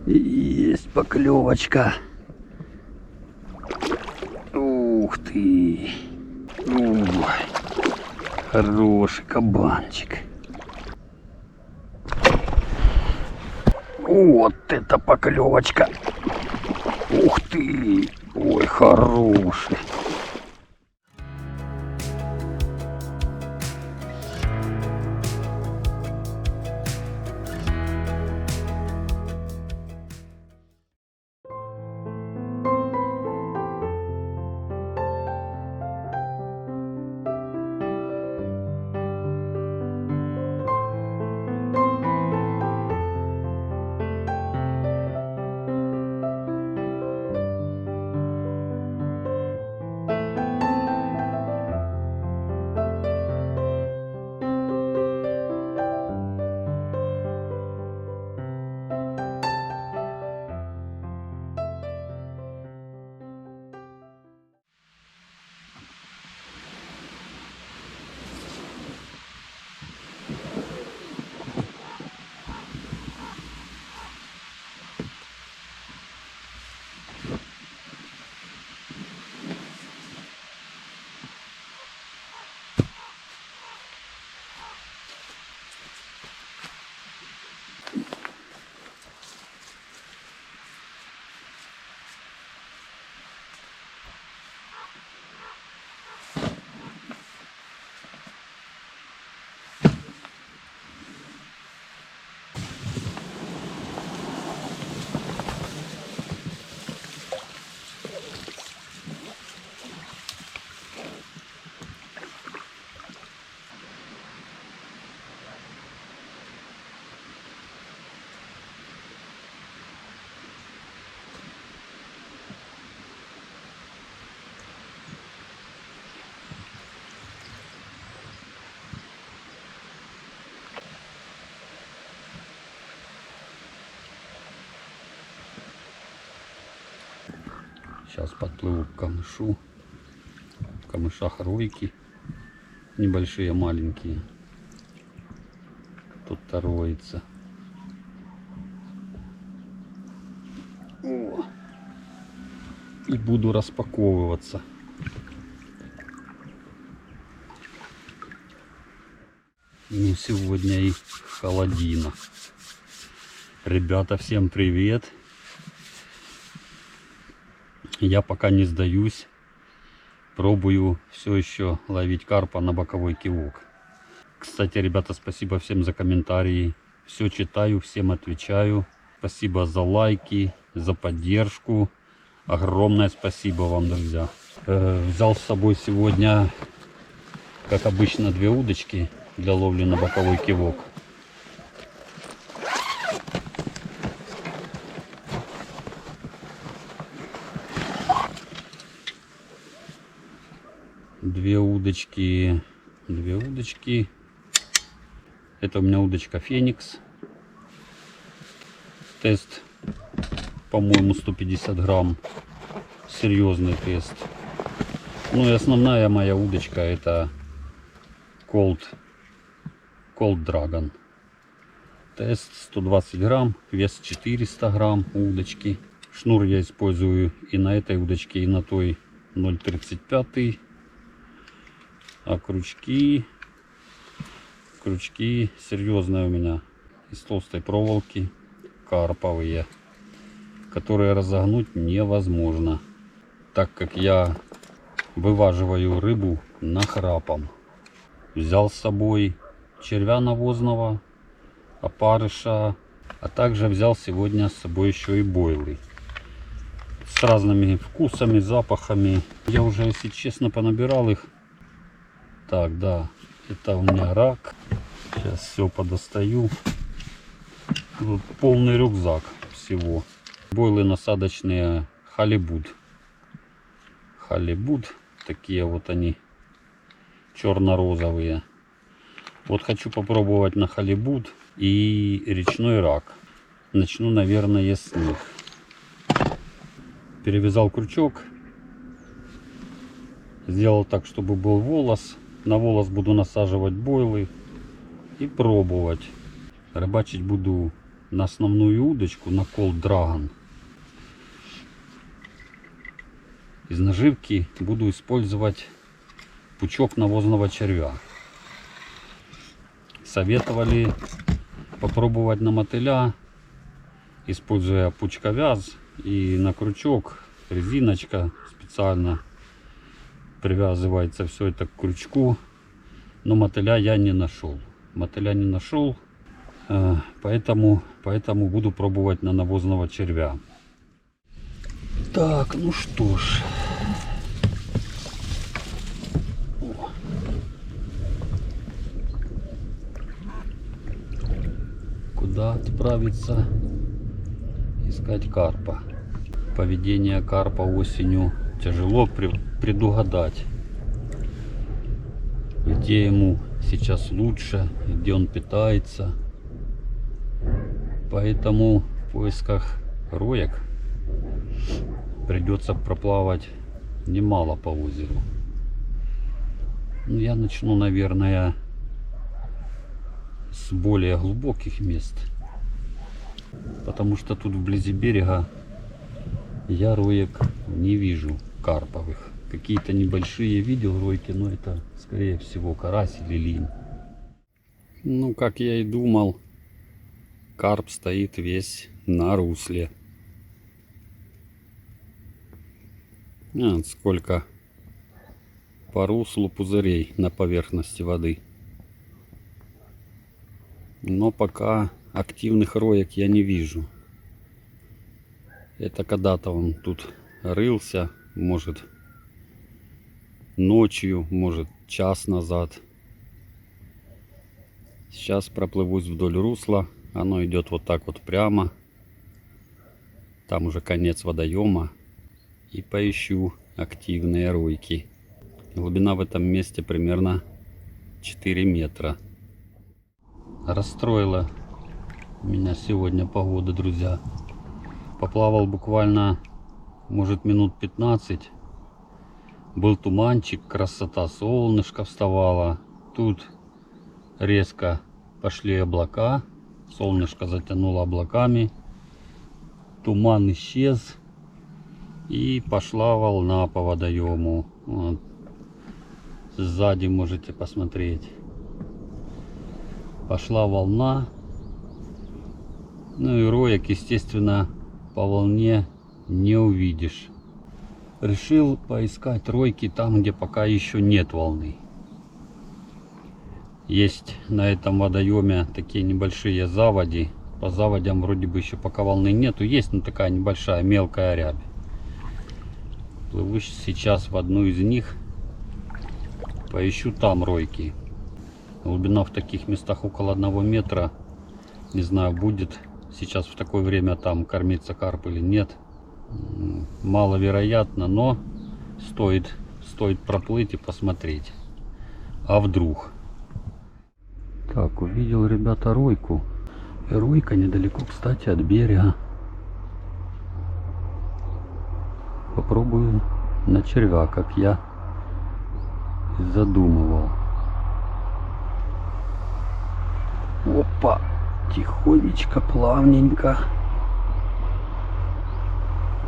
Есть поклевочка. Ух ты. Ой, хороший кабанчик. Вот это поклевочка. Ух ты. Ой, хороший. Сейчас подплыву к камышу. В камышах ройки. Небольшие, маленькие. Тут-то роется. О! И буду распаковываться. Ну, сегодня и холодина. Ребята, всем привет. Я пока не сдаюсь. Пробую все еще ловить карпа на боковой кивок. Кстати, ребята, спасибо всем за комментарии. Все читаю, всем отвечаю. Спасибо за лайки, за поддержку. Огромное спасибо вам, друзья. Взял с собой сегодня, как обычно, 2 удочки для ловли на боковой кивок. Две удочки. Это у меня удочка Феникс. Тест, по-моему, 150 грамм. Серьезный тест. Ну и основная моя удочка это Cold Dragon. Тест 120 грамм, вес 400 грамм удочки. Шнур я использую и на этой удочке, и на той 0,35. А крючки серьезные у меня, из толстой проволоки, карповые, которые разогнуть невозможно, так как я вываживаю рыбу нахрапом. Взял с собой червя навозного, опарыша, а также взял сегодня с собой еще и бойлы с разными вкусами, запахами. Я уже, если честно, понабирал их. Так, да, это у меня рак. Сейчас все подостаю. Тут полный рюкзак всего. Бойлы насадочные Halibut. Такие вот они, черно-розовые. Вот хочу попробовать на Halibut и речной рак. Начну, наверное, с них. Перевязал крючок. Сделал так, чтобы был волос. На волос буду насаживать бойлы и пробовать. Рыбачить буду на основную удочку, на Cold Dragon. Из наживки буду использовать пучок навозного червя. Советовали попробовать на мотыля, используя пучковяз, и на крючок резиночка специально привязывается все это к крючку. Но мотыля я не нашел. Поэтому буду пробовать на навозного червя. Так, ну что ж. Куда отправиться искать карпа? Поведение карпа осенью тяжело предугадать. Где ему сейчас лучше, где он питается. Поэтому в поисках роек придется проплавать немало по озеру. Я начну, наверное, с более глубоких мест, потому что тут вблизи берега я роек не вижу карповых. Какие-то небольшие видел ройки, но это скорее всего карась или линь. Ну, как я и думал, карп стоит весь на русле. Сколько по руслу пузырей на поверхности воды. Но пока активных роек я не вижу. Это когда-то он тут рылся, может ночью, может час назад. Сейчас проплывусь вдоль русла. Оно идет вот так вот прямо. Там уже конец водоема. И поищу активные ройки. Глубина в этом месте примерно 4 метра. Расстроила меня сегодня погода, друзья. Поплавал буквально, может, минут 15. Был туманчик, красота, солнышко вставало. Тут резко пошли облака. Солнышко затянуло облаками. Туман исчез. И пошла волна по водоему. Вот. Сзади можете посмотреть. Пошла волна. Ну и роек, естественно, по волне не увидишь. Решил поискать ройки там, где пока еще нет волны. Есть на этом водоеме такие небольшие заводи. По заводям вроде бы еще пока волны нету. Есть, но такая небольшая мелкая рябь. Плыву сейчас в одну из них. Поищу там ройки. Глубина в таких местах около 1 метра. Не знаю, будет сейчас в такое время там кормиться карп или нет. Маловероятно, но стоит проплыть и посмотреть. А вдруг? Так, увидел, ребята, ройку. И ройка недалеко, кстати, от берега. Попробую на червя, как я задумывал. Опа! Тихонечко, плавненько.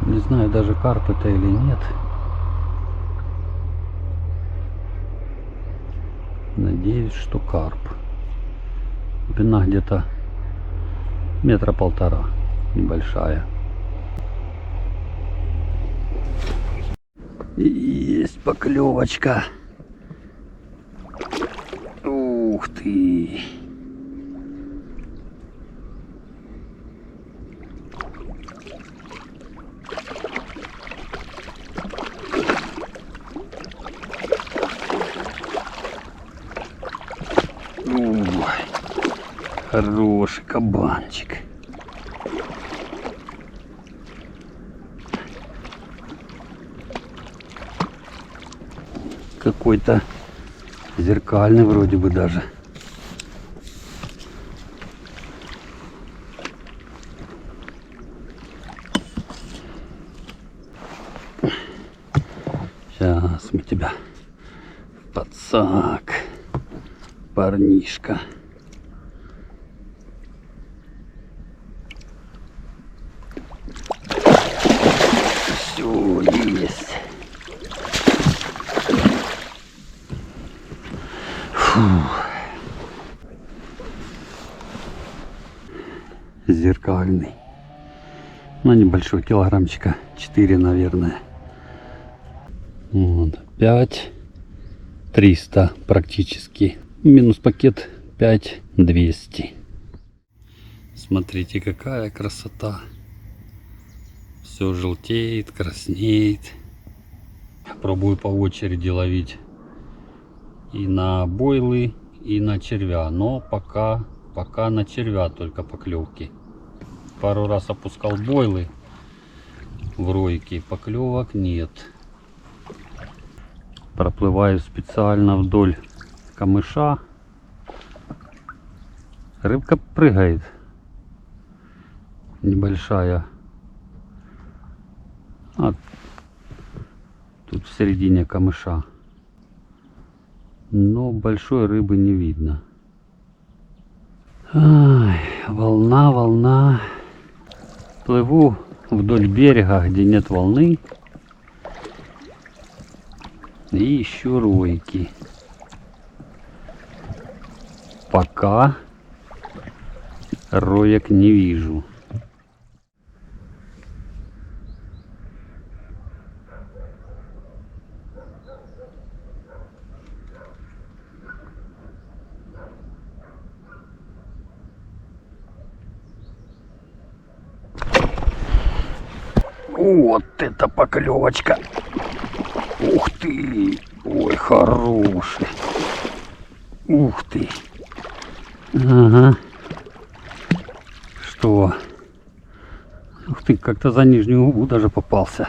Не знаю даже, карп это или нет. Надеюсь, что карп. Глубина где-то 1,5 метра, небольшая. Есть поклевочка. Ух ты! Хороший кабанчик. Какой-то зеркальный вроде бы даже. Сейчас мы тебя, пацак, парнишка. зеркальный. Ну, небольшой, килограммчика 4, наверное. Вот, 5300 практически. Минус пакет 5200. Смотрите, какая красота. Все желтеет, краснеет. Пробую по очереди ловить и на бойлы, и на червя. Но пока на червя только поклевки. Пару раз опускал бойлы в ройке, поклевок нет. Проплываю специально вдоль камыша. Рыбка прыгает. Небольшая. Тут в середине камыша. Но большой рыбы не видно. Ай, волна. Плыву вдоль берега, где нет волны. И ищу ройки. Пока роек не вижу. Вот это поклевочка! Ух ты! Ой, хороший! Ух ты! Ага. Что? Ух ты, как-то за нижнюю губу даже попался.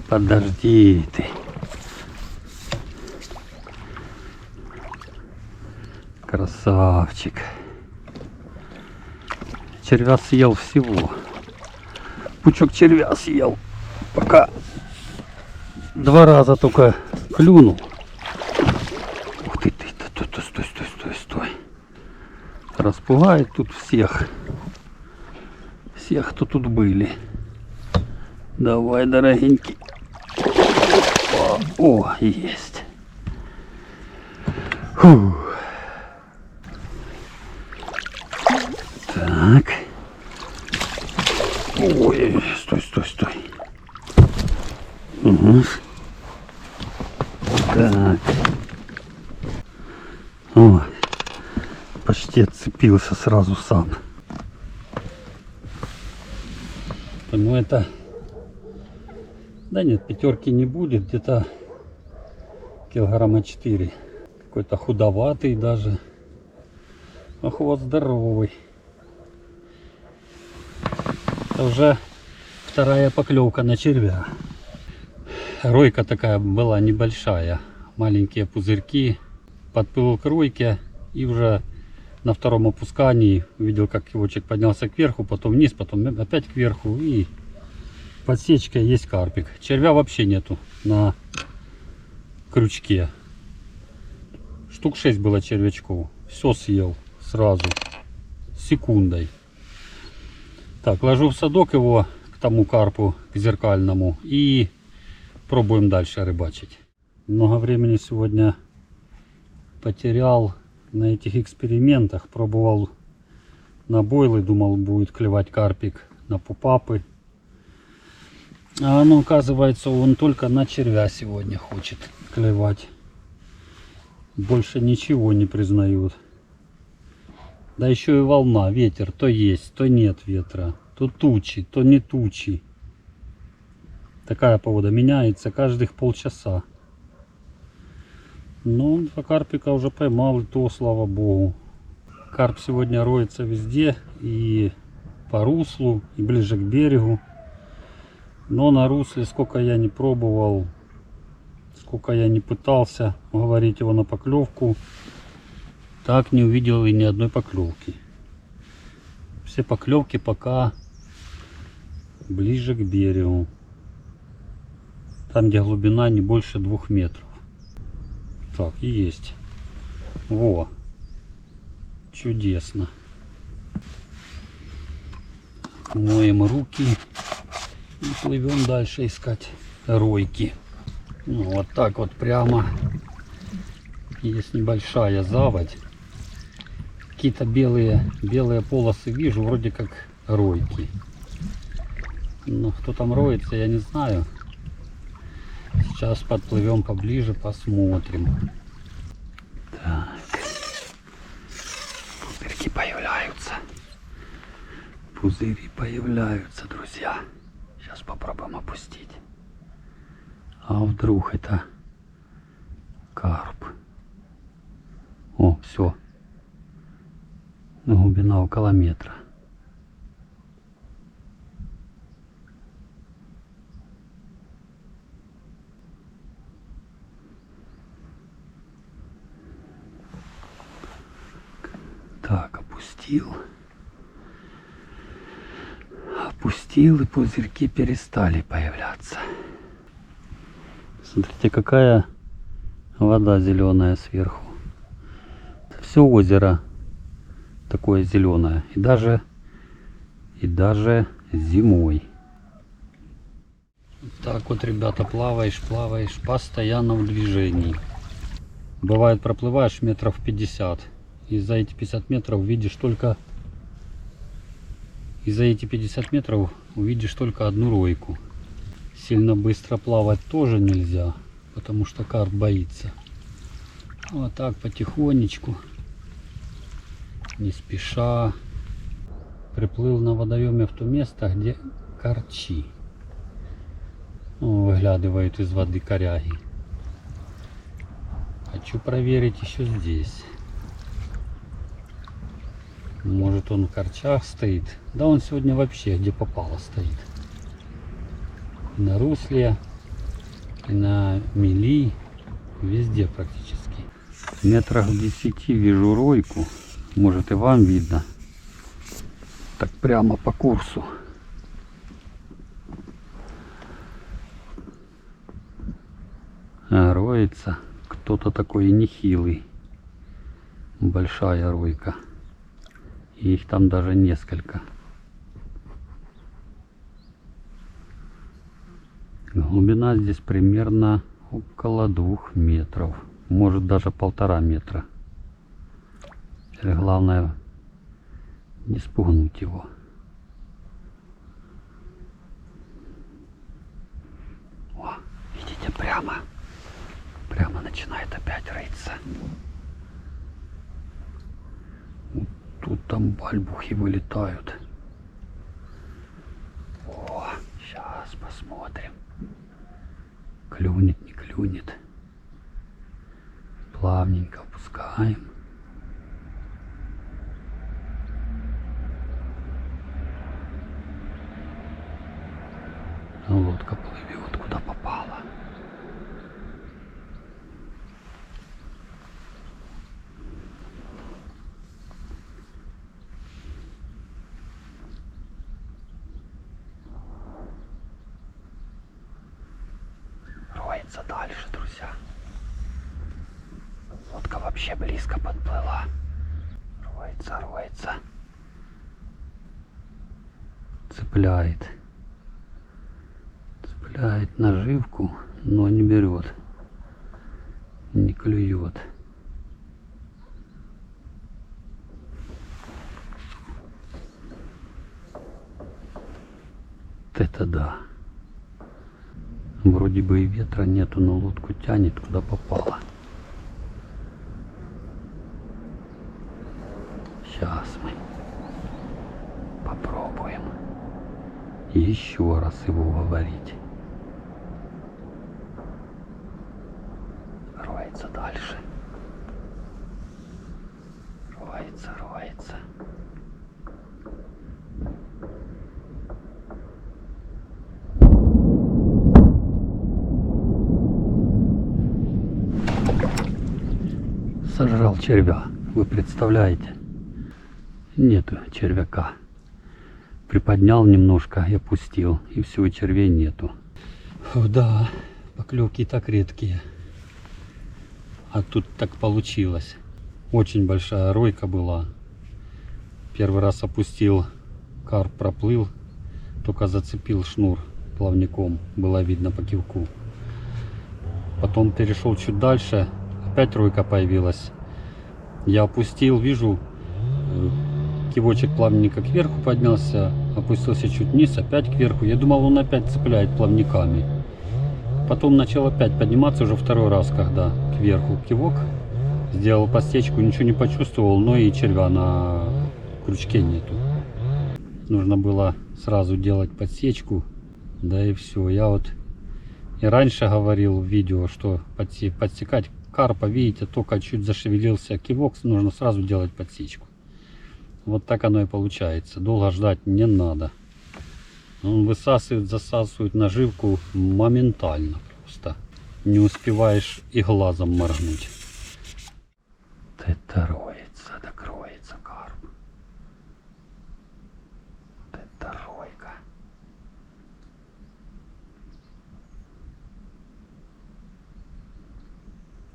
Подожди ты. Красавчик. Червя съел всего. Пучок червя съел. Пока 2 раза только клюнул. Ух ты, стой. Распугает тут всех. Всех, кто тут были. Давай, дорогенький. О, есть. Фух. Так. Ой, стой. Угу. Так. О, почти отцепился сразу сам. Ну это... Да нет, пятерки не будет, где-то килограмма 4. Какой-то худоватый даже. Но хвост здоровый. Это уже 2-я поклевка на червя. Ройка такая была небольшая. Маленькие пузырьки. Подплыл к ройке и уже на 2-м опускании увидел, как кивочек поднялся кверху, потом вниз, потом опять кверху. И подсечка есть карпик. Червя вообще нету на крючке. Штук 6 было червячков. Все съел сразу. Секундой. Так, ложу в садок его к тому карпу, к зеркальному, и пробуем дальше рыбачить. Много времени сегодня потерял на этих экспериментах. Пробовал на бойлы, думал, будет клевать карпик, на пупапы. А оно, оказывается, он только на червя сегодня хочет клевать. Больше ничего не признают. Да еще и волна, ветер, то есть, то нет ветра, то тучи, то не тучи. Такая погода меняется каждых полчаса. Ну, карпика уже поймал, и то, слава богу. Карп сегодня роется везде, и по руслу, и ближе к берегу. Но на русле, сколько я не пробовал, сколько я не пытался уговорить его на поклевку, так не увидел и ни одной поклевки. Все поклевки пока ближе к берегу. Там, где глубина не больше 2 метров. Так, и есть. Во. Чудесно. Моем руки и плывем дальше искать ройки. Ну, вот так вот прямо. Есть небольшая заводь. какие-то белые полосы вижу, вроде как ройки. Но кто там роется, я не знаю. Сейчас подплывем поближе, посмотрим. Так. Пузырьки появляются. Пузыри появляются, друзья. Сейчас попробуем опустить. А вдруг это карп? О, все. Глубина около метра. Так, опустил. Опустил, и пузырьки перестали появляться. Смотрите, какая вода зеленая сверху. Все озеро такое зеленое. И даже зимой. Так вот, ребята, плаваешь, постоянно в движении. Бывает, проплываешь метров 50. И за эти 50 метров видишь только... И за эти 50 метров увидишь только одну ройку. Сильно быстро плавать тоже нельзя, потому что карп боится. Вот так потихонечку, не спеша, приплыл на водоеме в то место, где карчи. Выглядывают из воды коряги. Хочу проверить еще здесь. Может, он в корчах стоит. Да, он сегодня вообще где попало стоит. И на русле, и на мели, везде практически. Метрах в 10 вижу ройку. Может, и вам видно. Так прямо по курсу. А роется кто-то такой нехилый. Большая ройка. И их там даже несколько. Глубина здесь примерно около 2 метров. Может, даже 1,5 метра. Теперь главное не спугнуть его. О, видите, прямо начинает опять рыться. Тут там бальбухи вылетают. О, сейчас посмотрим. Клюнет, не клюнет. Плавненько опускаем. Лодка плывет куда попала. Роется дальше, друзья. Лодка вообще близко подплыла. Роется. Цепляет наживку, но не берет, не клюет. Это да. Вроде бы и ветра нету, но лодку тянет куда попало. Сейчас мы попробуем еще раз его уговорить. Роется дальше. Роется. Сожрал червя. Вы представляете? Нету червяка. Приподнял немножко и опустил. И все, и червей нету. Да, поклевки так редкие. А тут так получилось. Очень большая ройка была. Первый раз опустил, карп проплыл. Только зацепил шнур плавником. Было видно по кивку. Потом перешел чуть дальше. Опять ройка появилась. Я опустил, вижу, Кивочек плавненько кверху поднялся, опустился чуть вниз, опять кверху. Я думал, он опять цепляет плавниками. Потом начал опять подниматься уже второй раз, когда кверху кивок. Сделал подсечку, ничего не почувствовал, но и червя на крючке нету. Нужно было сразу делать подсечку, да и все. Я вот и раньше говорил в видео, что подсекать карпа, видите, только чуть зашевелился кивок, нужно сразу делать подсечку. Вот так оно и получается. Долго ждать не надо. Он высасывает, засасывает наживку моментально просто. Не успеваешь и глазом моргнуть. Это роется, докроется карп. Это ройка.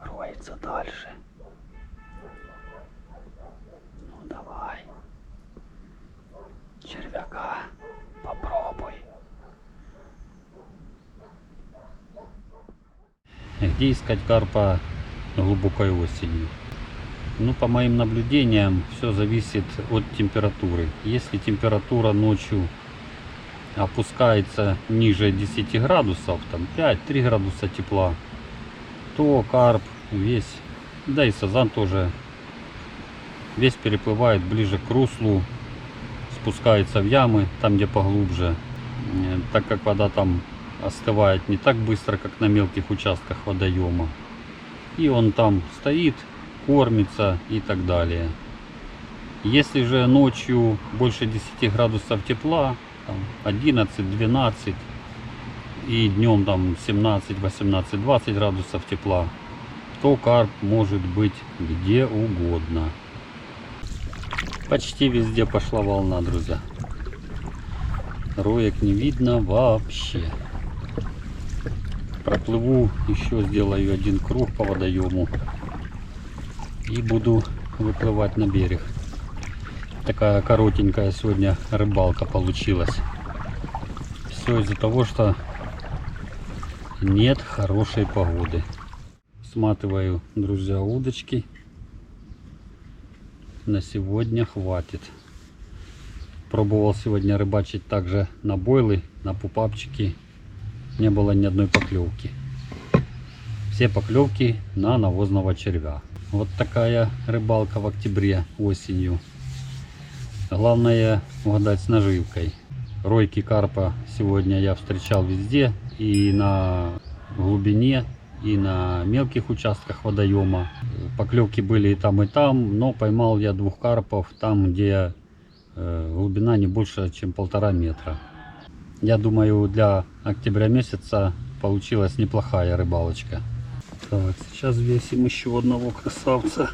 Роется дальше. Ну давай. Червяка попробуй. Где искать карпа глубокой осенью? Ну, по моим наблюдениям, все зависит от температуры. Если температура ночью опускается ниже 10 градусов, там 5-3 градуса тепла, то карп весь, да и сазан тоже, весь переплывает ближе к руслу, спускается в ямы, там где поглубже, так как вода там остывает не так быстро, как на мелких участках водоема. И он там стоит, кормится и так далее. Если же ночью больше 10 градусов тепла, 11-12, и днем там 17, 18, 20 градусов тепла, то карп может быть где угодно. Почти везде пошла волна, друзья. Роек не видно вообще. Проплыву, еще сделаю один круг по водоему и буду выплывать на берег. Такая коротенькая сегодня рыбалка получилась. Все из-за того, что нет хорошей погоды. Сматываю, друзья, удочки. На сегодня хватит. Пробовал сегодня рыбачить также на бойлы, на пупапчики. Не было ни одной поклевки. Все поклевки на навозного червя. Вот такая рыбалка в октябре осенью. Главное угадать с наживкой. Ройки карпа сегодня я встречал везде. И на глубине, и на мелких участках водоема. Поклевки были и там, но поймал я двух карпов там, где глубина не больше, чем 1,5 метра. Я думаю, для октября месяца получилась неплохая рыбалочка. Так, сейчас весим еще одного красавца.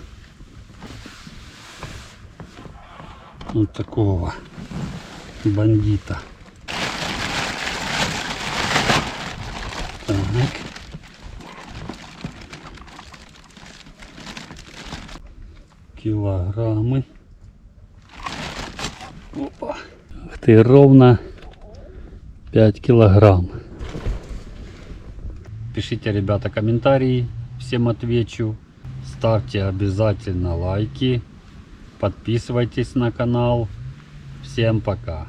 Вот такого бандита. Так. Килограммы. Опа. Ух ты, ровно 5 килограмм. Пишите, ребята, комментарии, всем отвечу. Ставьте обязательно лайки. Подписывайтесь на канал. Всем пока.